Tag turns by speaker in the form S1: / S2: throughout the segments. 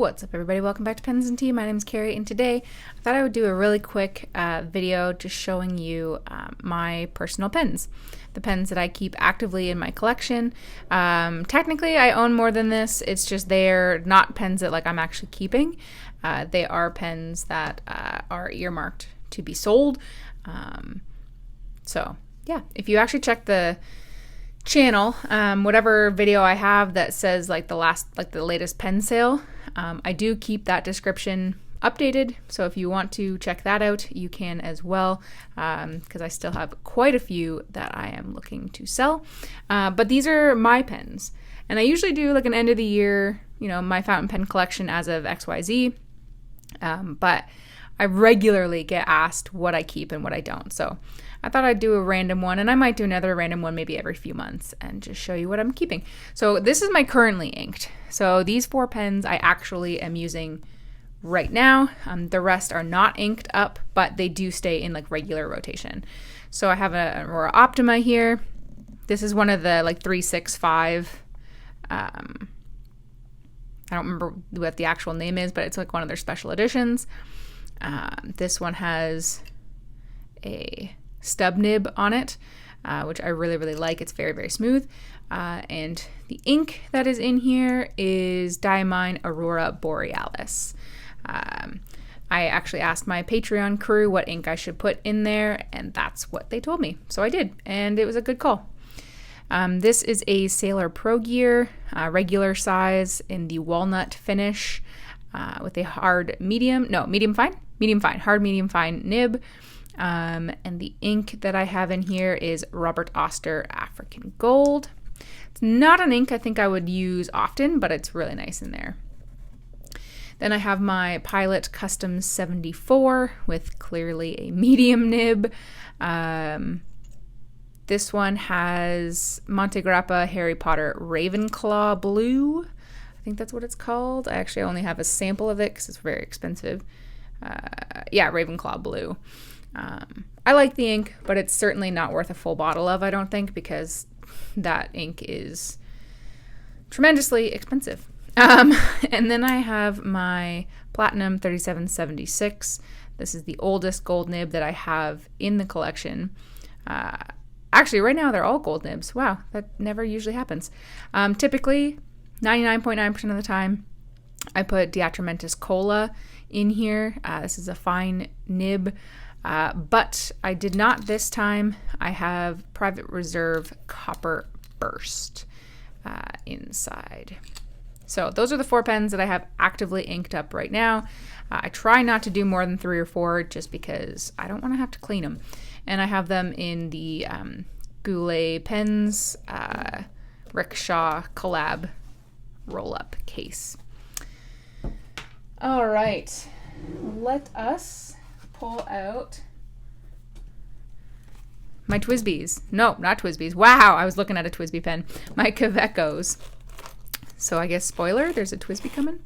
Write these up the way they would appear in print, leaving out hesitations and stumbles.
S1: What's up, everybody? Welcome back to Pens and Tea. My name is Carrie, and today I thought I would do a really quick video just showing you my personal pens. The pens that I keep actively in my collection. Technically, I own more than this. It's just they're not pens that I'm actually keeping. They are pens that are earmarked to be sold. So yeah, if you actually check the channel, whatever video I have that says the latest pen sale, I do keep that description updated, so if you want to check that out, you can as well, because I still have quite a few that I am looking to sell. But these are my pens, and I usually do an end of the year, my fountain pen collection as of XYZ, but I regularly get asked what I keep and what I don't, so I thought I'd do a random one, and I might do another random one maybe every few months and just show you what I'm keeping. So this is my currently inked. So these 4 pens I actually am using right now. The rest are not inked up, but they do stay in regular rotation. So I have an Aurora Optima here. This is one of the 365. I don't remember what the actual name is, but it's one of their special editions. This one has a stub nib on it, which I really, really like. It's very, very smooth. And the ink that is in here is Diamine Aurora Borealis. I actually asked my Patreon crew what ink I should put in there, and that's what they told me. So I did, and it was a good call. This is a Sailor Pro Gear, regular size in the walnut finish, with a hard medium fine, hard medium fine nib. And the ink that I have in here is Robert Oster African Gold. It's not an ink I think I would use often, but it's really nice in there. Then I have my Pilot Custom 74 with clearly a medium nib. This one has Monte Grappa Harry Potter Ravenclaw Blue. I think that's what it's called. I actually only have a sample of it because it's very expensive. Yeah, Ravenclaw Blue. I like the ink, but it's certainly not worth a full bottle of, I don't think, because that ink is tremendously expensive. And then I have my Platinum 3776. This is the oldest gold nib that I have in the collection. Actually, right now they're all gold nibs. Wow, that never usually happens. Typically, 99.9% of the time, I put Diatramentis Cola in here. This is a fine nib. But I did not this time. I have Private Reserve Copper Burst inside. So those are the 4 pens that I have actively inked up right now. I try not to do more than 3 or 4 just because I don't want to have to clean them. And I have them in the Goulet Pens Rickshaw collab roll-up case. All right, let us pull out my Twisbys. No, not Twisbys. Wow, I was looking at a Twisby pen. My Kavekos. So I guess, spoiler, there's a Twisby coming.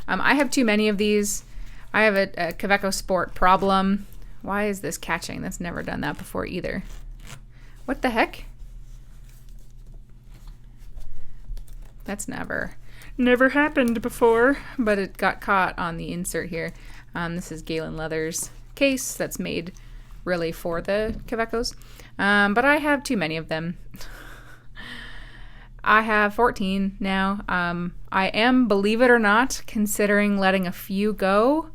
S1: I have too many of these. I have a Kaweco Sport problem. Why is this catching? That's never done that before either. What the heck? That's never happened before, but it got caught on the insert here. This is Galen Leather's case that's made really for the Kavekos, but I have too many of them. I have 14 now. I am, believe it or not, considering letting a few go,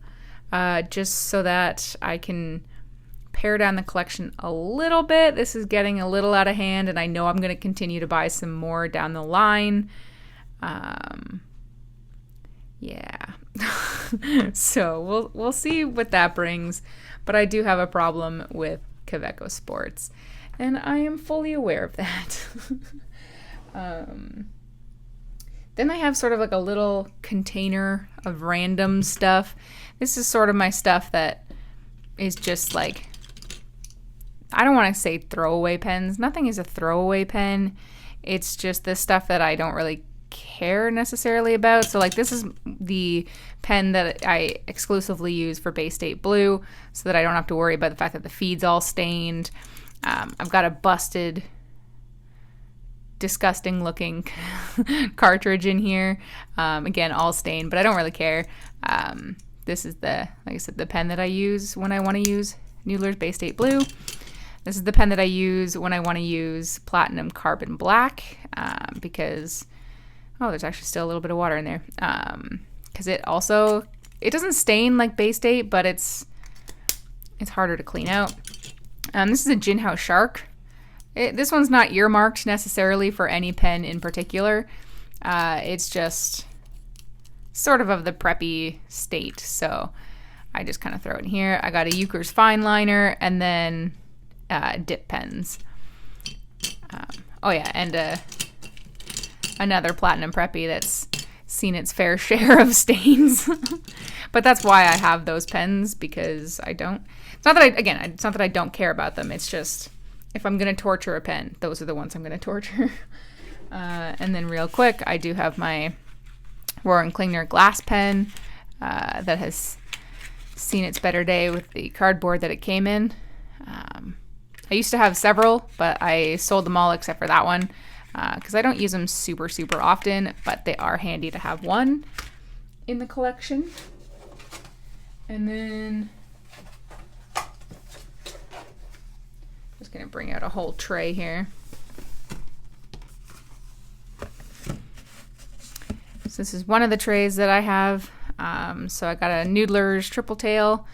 S1: just so that I can pare down the collection a little bit. This is getting a little out of hand, and I know I'm going to continue to buy some more down the line. Yeah. So we'll see what that brings, but I do have a problem with Kaweco Sports, and I am fully aware of that. Then I have sort of a little container of random stuff. This is sort of my stuff that is just I don't want to say throwaway pens. Nothing is a throwaway pen. It's just the stuff that I don't really care necessarily about. So this is the pen that I exclusively use for Bay State Blue, so that I don't have to worry about the fact that the feed's all stained. I've got a busted disgusting looking cartridge in here. Again, all stained, but I don't really care. This is like I said, the pen that I use when I want to use Noodlers Bay State Blue. This is the pen that I use when I want to use Platinum Carbon Black, because, oh, there's actually still a little bit of water in there. Because it doesn't stain like Bay State, but it's harder to clean out. This is a Gin House Shark. This one's not earmarked necessarily for any pen in particular. It's just sort of the preppy state, so I just kind of throw it in here. I got a Euchre's fine liner, and then dip pens. Oh yeah, and another Platinum Preppy that's seen its fair share of stains. But that's why I have those pens, because it's not that I don't care about them. It's just, if I'm going to torture a pen, those are the ones I'm going to torture. And then real quick, I do have my Aurora Klinger glass pen that has seen its better day with the cardboard that it came in. I used to have several, but I sold them all except for that one, because I don't use them super, super often, but they are handy to have one in the collection. And then just going to bring out a whole tray here. So this is one of the trays that I have. So I got a Noodlers Tripletail.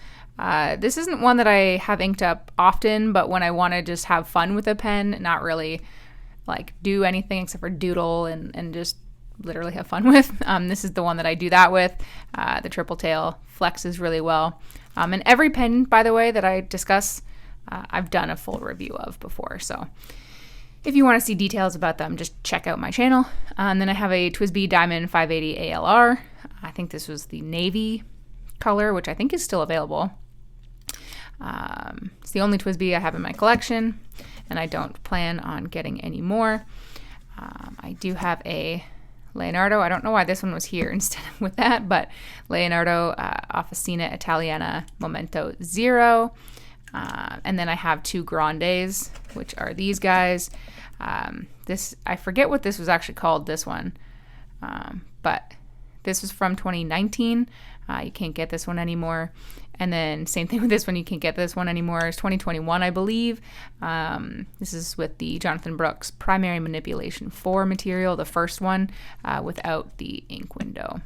S1: This isn't one that I have inked up often, but when I want to just have fun with a pen, not really like do anything except for doodle and just literally have fun with. This is the one that I do that with. The Tripletail flexes really well. And every pen, by the way, that I discuss, I've done a full review of before. So if you want to see details about them, just check out my channel. And then I have a Twisby Diamond 580 ALR. I think this was the navy color, which I think is still available. It's the only Twisby I have in my collection, and I don't plan on getting any more. I do have a Leonardo. I don't know why this one was here instead of with that, but Leonardo Officina Italiana Momento Zero. And then I have two Grandes, which are these guys. I forget what this was actually called, this one. But this was from 2019. You can't get this one anymore. And then same thing with this one. You can't get this one anymore. It's 2021, I believe. This is with the Jonathan Brooks Primary Manipulation 4 material, the first one, without the ink window.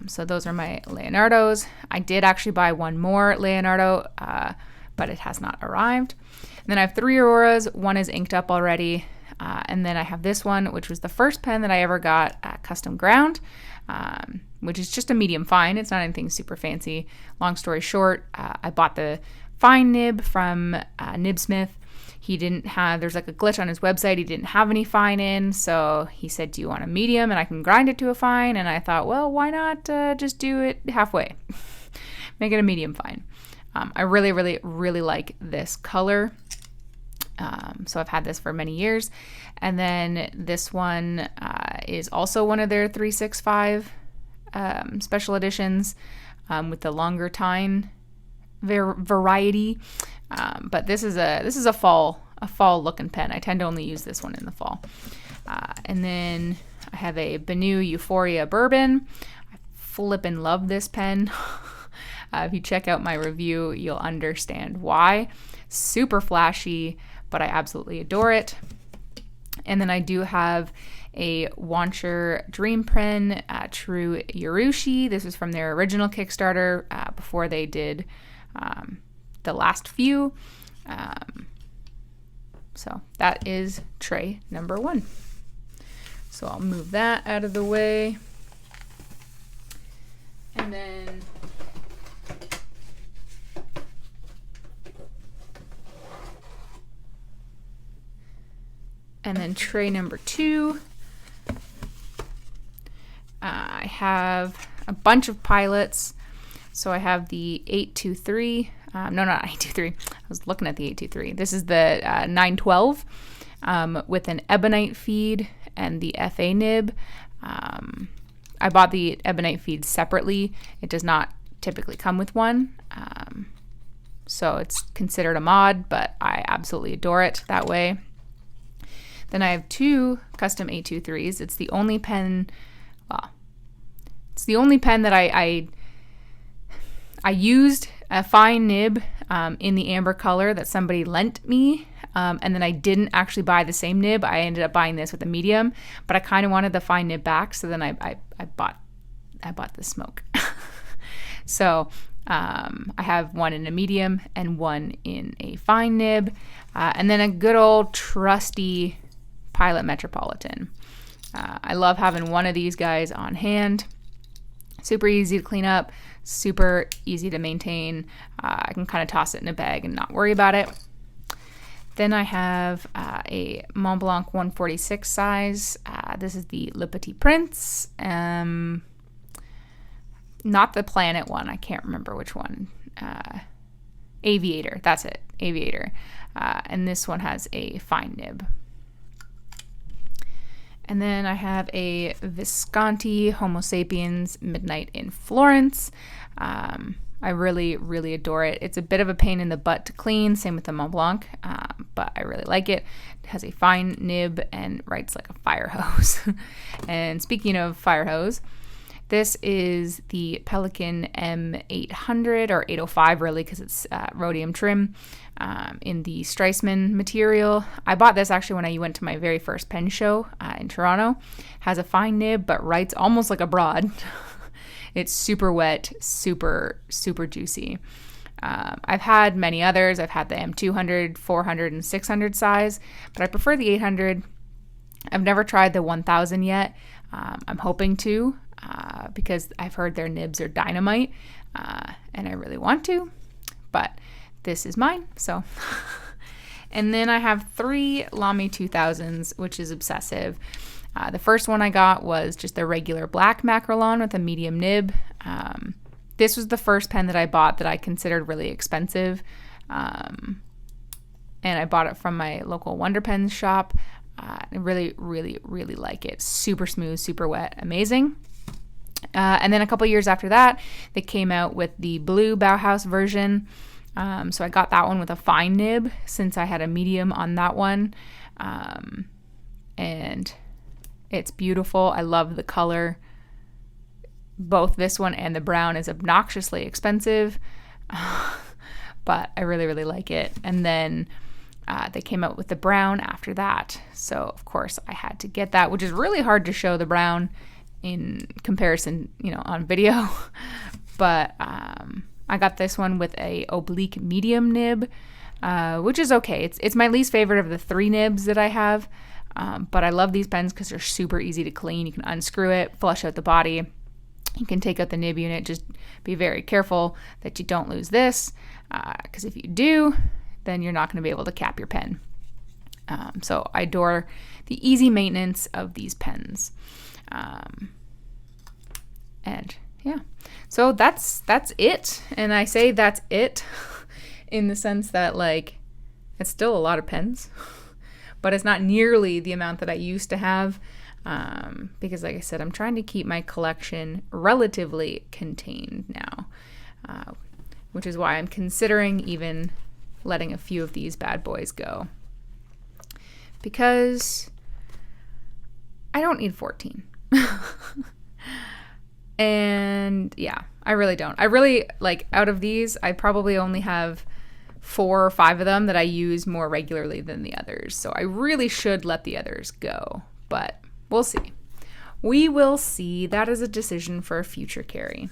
S1: So those are my Leonardos. I did actually buy one more Leonardo, but it has not arrived. And then I have three Auroras. One is inked up already. And then I have this one, which was the first pen that I ever got custom ground, which is just a medium fine. It's not anything super fancy. Long story short, I bought the fine nib from Nibsmith. There's like a glitch on his website. He didn't have any fine in, so he said, do you want a medium? And I can grind it to a fine. And I thought, well, why not just do it halfway? Make it a medium fine. I really, really, really like this color. So I've had this for many years. And then this one is also one of their 365 special editions with the longer tine variety. But this is a fall looking pen. I tend to only use this one in the fall. And then I have a Bennu Euphoria Bourbon. I flippin' love this pen. If you check out my review, you'll understand why. Super flashy, but I absolutely adore it. And then I do have a Wancher Dream Pen True Yorushi. This is from their original Kickstarter before they did the last few. So that is tray number 1. So I'll move that out of the way. And then tray number 2, I have a bunch of pilots. So I have the 823, no, not 823, I was looking at the 823. This is the 912 with an ebonite feed and the FA nib. I bought the ebonite feed separately. It does not typically come with one. So it's considered a mod, but I absolutely adore it that way. Then I have 2 custom 823s. It's the only pen, well, it's the only pen that I used a fine nib in the amber color that somebody lent me. And then I didn't actually buy the same nib. I ended up buying this with a medium, but I kind of wanted the fine nib back. So then I bought the smoke. So I have one in a medium and one in a fine nib. And then a good old trusty Pilot Metropolitan. I love having one of these guys on hand. Super easy to clean up, super easy to maintain. I can kind of toss it in a bag and not worry about it. Then I have a Mont Blanc 146 size. This is the Le Petit Prince. Not the Planet one. I can't remember which one. Aviator. That's it. Aviator. And this one has a fine nib. And then I have a Visconti Homo Sapiens Midnight in Florence. I really, really adore it. It's a bit of a pain in the butt to clean, same with the Mont Blanc, but I really like it. It has a fine nib and writes like a fire hose. And speaking of fire hose, this is the Pelican M800 or 805 really, because it's rhodium trim in the Streisman material. I bought this actually when I went to my very first pen show in Toronto. Has a fine nib but writes almost like a broad. It's super wet, super, super juicy. I've had many others. I've had the M200, 400, and 600 size, but I prefer the 800. I've never tried the 1000 yet. I'm hoping to because I've heard their nibs are dynamite, and I really want to, but this is mine, so. And then I have 3 Lamy 2000s, which is obsessive. The first one I got was just the regular black Macrolon with a medium nib. This was the first pen that I bought that I considered really expensive. And I bought it from my local Wonder Pens shop. I really, really, really like it. Super smooth, super wet, amazing. And then a couple years after that, they came out with the blue Bauhaus version. So I got that one with a fine nib since I had a medium on that one. And it's beautiful. I love the color. Both this one and the brown is obnoxiously expensive, but I really, really like it. And then they came out with the brown after that. So, of course, I had to get that, which is really hard to show the brown in comparison, on video. But I got this one with a oblique medium nib, which is okay. It's my least favorite of the 3 nibs that I have. But I love these pens because they're super easy to clean. You can unscrew it, flush out the body. You can take out the nib unit. Just be very careful that you don't lose this, because if you do, then you're not going to be able to cap your pen. So I adore the easy maintenance of these pens. And yeah, so that's it. And I say that's it in the sense that it's still a lot of pens. But it's not nearly the amount that I used to have because, like I said, I'm trying to keep my collection relatively contained now, which is why I'm considering even letting a few of these bad boys go, because I don't need 14. And yeah, I really don't. I really, out of these, I probably only have 4 or 5 of them that I use more regularly than the others. So I really should let the others go, but we'll see. We will see. That is a decision for a future carry.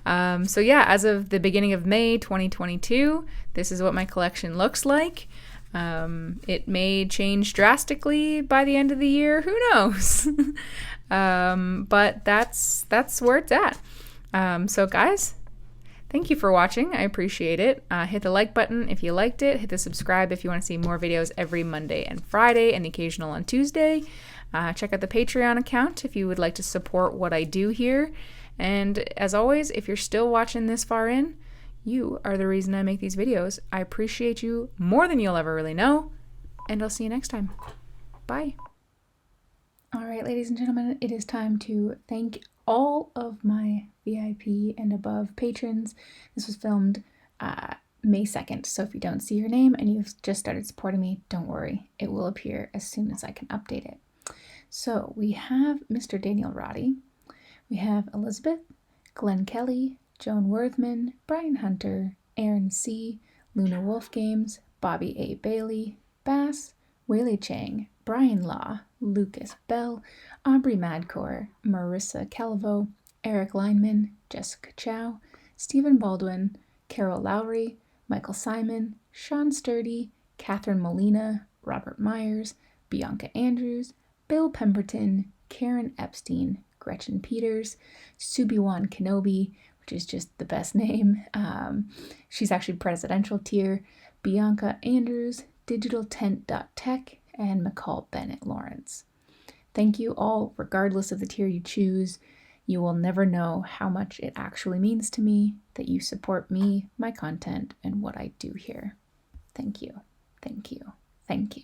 S1: So yeah, as of the beginning of May 2022, this is what my collection looks like. It may change drastically by the end of the year. Who knows? But that's where it's at. So guys, thank you for watching. I appreciate it. Hit the like button if you liked it. Hit the subscribe if you want to see more videos every Monday and Friday and occasional on Tuesday. Check out the Patreon account if you would like to support what I do here. And as always, if you're still watching this far in, you are the reason I make these videos. I appreciate you more than you'll ever really know. And I'll see you next time. Bye. All right, ladies and gentlemen, it is time to thank all of my VIP and above patrons. This was filmed May 2nd. So if you don't see your name and you've just started supporting me, don't worry. It will appear as soon as I can update it. So we have Mr. Daniel Roddy. We have Elizabeth, Glenn Kelly, Joan Worthman, Brian Hunter, Aaron C., Luna Wolf Games, Bobby A. Bailey, Bass, Whaley Chang, Brian Law, Lucas Bell, Aubrey Madcore, Marissa Calvo, Eric Lineman, Jessica Chow, Stephen Baldwin, Carol Lowry, Michael Simon, Sean Sturdy, Catherine Molina, Robert Myers, Bianca Andrews, Bill Pemberton, Karen Epstein, Gretchen Peters, Subiwan Kenobi, which is just the best name. She's actually presidential tier, Bianca Andrews, digitaltent.tech, and McCall Bennett Lawrence. Thank you all, regardless of the tier you choose. You will never know how much it actually means to me that you support me, my content, and what I do here. Thank you, thank you, thank you.